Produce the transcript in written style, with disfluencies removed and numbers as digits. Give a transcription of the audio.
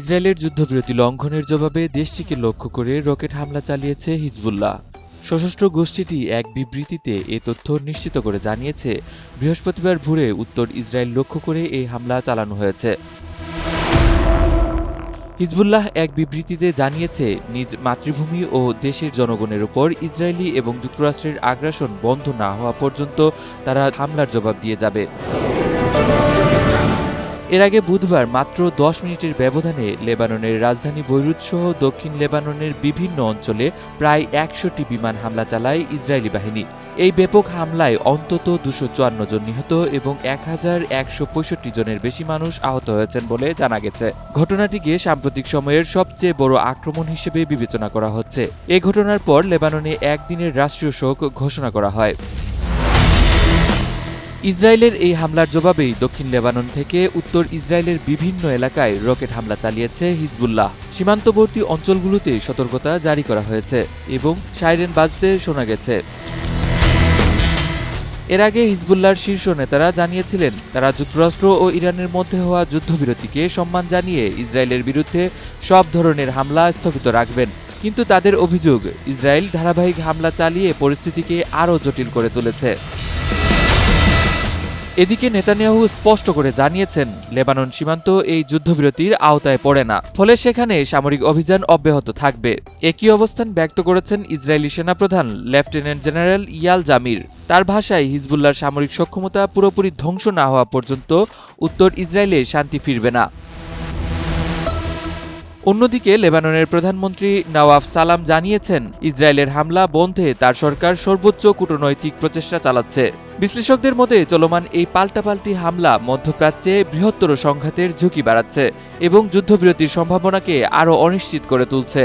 ইসরায়েলের যুদ্ধবিরতি লঙ্ঘনের জবাবে দেশটিকে লক্ষ্য করে রকেট হামলা চালিয়েছে হিজবুল্লাহ। সশস্ত্র গোষ্ঠীটি এক বিবৃতিতে এ তথ্য নিশ্চিত করে জানিয়েছে, বৃহস্পতিবার ভোরে উত্তর ইসরায়েল লক্ষ্য করে এই হামলা চালানো হয়েছে। হিজবুল্লাহ এক বিবৃতিতে জানিয়েছে, নিজ মাতৃভূমি ও দেশের জনগণের উপর ইসরায়েলি এবং যুক্তরাষ্ট্রের আগ্রাসন বন্ধ না হওয়া পর্যন্ত তারা হামলার জবাব দিয়ে যাবে। এর আগে বুধবার মাত্র 10 মিনিটের ব্যবধানে লেবাননের রাজধানী বৈরুত সহ দক্ষিণ লেবাননের বিভিন্ন অঞ্চলে প্রায় 100টি বিমান হামলা চালায় ইসরায়েলি বাহিনী। এই ব্যাপক হামলায় অন্তত 254 জন নিহত এবং 1165 জনের বেশি মানুষ আহত হয়েছেন বলে জানা গেছে। ঘটনাটিকে সাম্প্রতিক সময়ের সবচেয়ে বড় আক্রমণ হিসেবে বিবেচনা করা হচ্ছে। এ ঘটনার পর লেবাননে একদিনের রাষ্ট্রীয় শোক ঘোষণা করা হয়। ইসরায়েলের এই হামলার জবাবেই দক্ষিণ লেবানন থেকে উত্তর ইসরায়েলের বিভিন্ন এলাকায় রকেট হামলা চালিয়েছে হিজবুল্লাহ। সীমান্তবর্তী অঞ্চলগুলোতে সতর্কতা জারি করা হয়েছে এবং সাইরেন বাজতে শোনা গেছে। এর আগে হিজবুল্লাহর শীর্ষ নেতারা জানিয়েছিলেন, তারা যুক্তরাষ্ট্র ও ইরানের মধ্যে হওয়া যুদ্ধবিরতিকে সম্মান জানিয়ে ইসরায়েলের বিরুদ্ধে সব ধরনের হামলা স্থগিত রাখবেন। কিন্তু তাদের অভিযোগ, ইসরায়েল ধারাবাহিক হামলা চালিয়ে পরিস্থিতিকে আরও জটিল করে তুলেছে। এদিকে নেতানিয়াহু স্পষ্ট করে জানিয়েছেন, লেবানন সীমান্ত এই যুদ্ধবিরতির আওতায় পড়ে না, ফলে সেখানে সামরিক অভিযান অব্যাহত থাকবে। একই অবস্থান ব্যক্ত করেছেন ইসরায়েলি সেনাপ্রধান লেফটেন্যান্ট জেনারেল ইয়াল জামির। তার ভাষায়, হিজবুল্লাহর সামরিক সক্ষমতা পুরোপুরি ধ্বংস না হওয়া পর্যন্ত উত্তর ইসরায়েলে শান্তি ফিরবে না। অন্যদিকে লেবাননের প্রধানমন্ত্রী নওয়াফ সালাম জানিয়েছেন, ইসরায়েলের হামলা বন্ধে তার সরকার সর্বোচ্চ কূটনৈতিক প্রচেষ্টা চালাচ্ছে। বিশ্লেষকদের মতে চলমান এই পাল্টাপাল্টি হামলা মধ্যপ্রাচ্যে বৃহত্তর সংঘাতের ঝুঁকি বাড়াচ্ছে এবং যুদ্ধবিরতির সম্ভাবনাকে আরও অনিশ্চিত করে তুলছে।